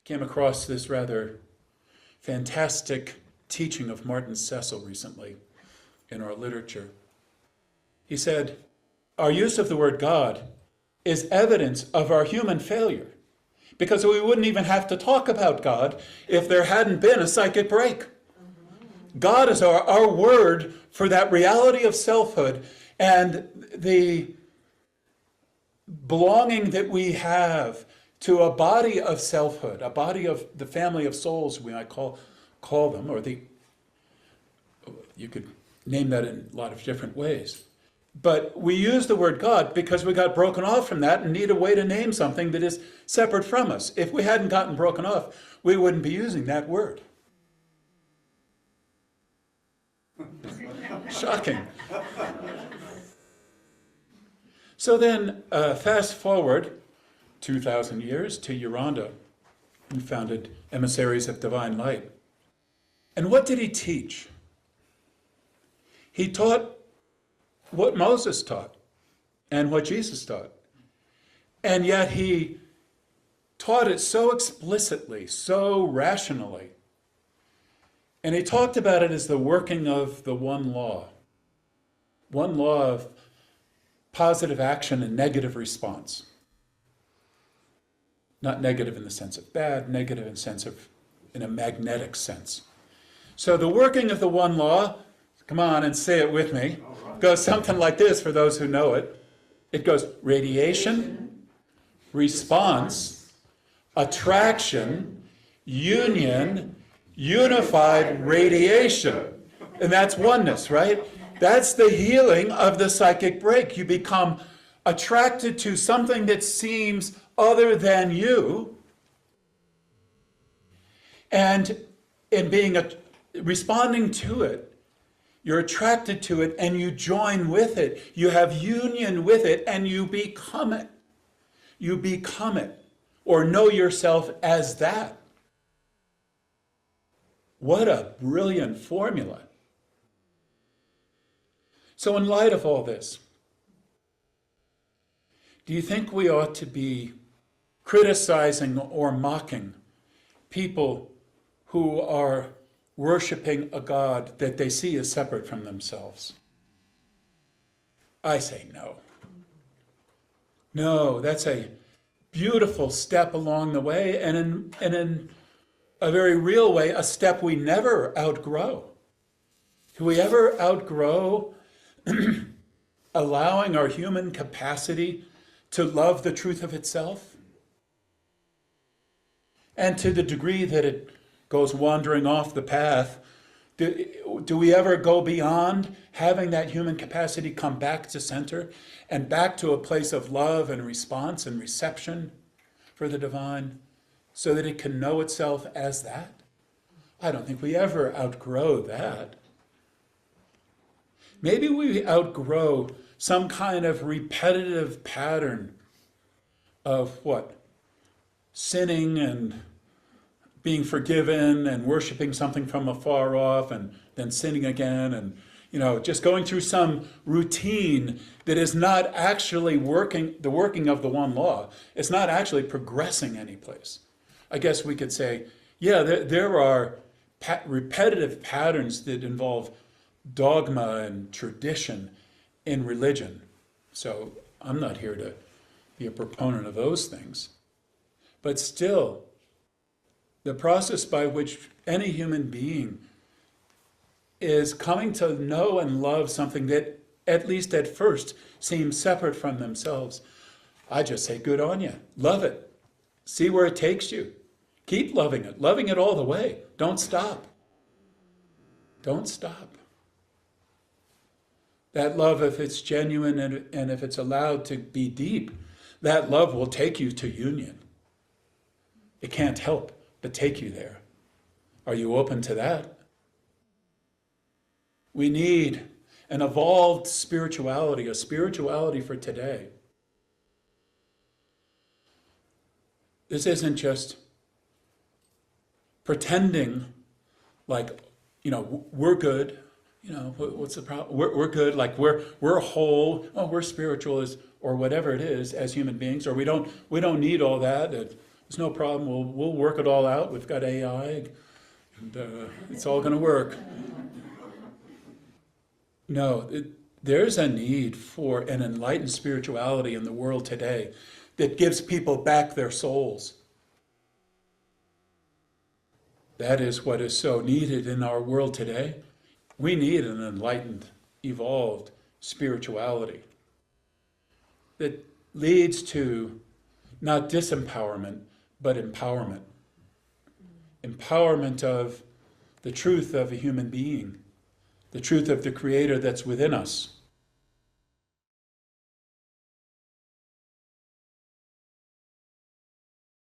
came across this rather fantastic teaching of Martin Cecil recently in our literature. He said, our use of the word God is evidence of our human failure, because we wouldn't even have to talk about God if there hadn't been a psychic break. God is our word for that reality of selfhood and the belonging that we have to a body of selfhood, a body of the family of souls, we might call them, or you could name that in a lot of different ways. But we use the word God because we got broken off from that and need a way to name something that is separate from us. If we hadn't gotten broken off, we wouldn't be using that word. Shocking. So then, fast forward 2,000 years to Uranda, who founded Emissaries of Divine Light. And what did he teach? He taught what Moses taught and what Jesus taught. And yet he taught it so explicitly, so rationally. And he talked about it as the working of the one law of positive action and negative response. Not negative in the sense of bad, negative in a magnetic sense. So the working of the one law, come on and say it with me, goes something like this for those who know it. It goes radiation, response, attraction, union, unified radiation. And that's oneness, right? That's the healing of the psychic break. You become attracted to something that seems other than you, and in responding to it, you're attracted to it and you join with it. You have union with it and you become it. You become it, or know yourself as that. What a brilliant formula. So in light of all this, do you think we ought to be criticizing or mocking people who are worshiping a God that they see as separate from themselves? I say no. No, that's a beautiful step along the way, and in a very real way, a step we never outgrow. Do we ever outgrow allowing our human capacity to love the truth of itself? And to the degree that it goes wandering off the path, do we ever go beyond having that human capacity come back to center and back to a place of love and response and reception for the divine so that it can know itself as that? I don't think we ever outgrow that. Maybe we outgrow some kind of repetitive pattern of what? Sinning and being forgiven and worshiping something from afar off and then sinning again and, just going through some routine that is not actually the working of the one law. It's not actually progressing anyplace. I guess we could say, yeah, there are repetitive patterns that involve dogma and tradition in religion. So I'm not here to be a proponent of those things. But still, the process by which any human being is coming to know and love something that, at least at first, seems separate from themselves, I just say, good on you. Love it. See where it takes you. Keep loving it all the way. Don't stop. Don't stop. That love, if it's genuine and if it's allowed to be deep, that love will take you to union. It can't help but take you there. Are you open to that? We need an evolved spirituality, a spirituality for today. This isn't just pretending like, we're good. What's the problem? We're good, like we're whole, we're spiritual or whatever it is as human beings, or we don't need all that. As It's no problem. We'll work it all out. We've got AI, and it's all going to work. No, there's a need for an enlightened spirituality in the world today that gives people back their souls. That is what is so needed in our world today. We need an enlightened, evolved spirituality that leads to not disempowerment, but empowerment. Empowerment of the truth of a human being, the truth of the Creator that's within us.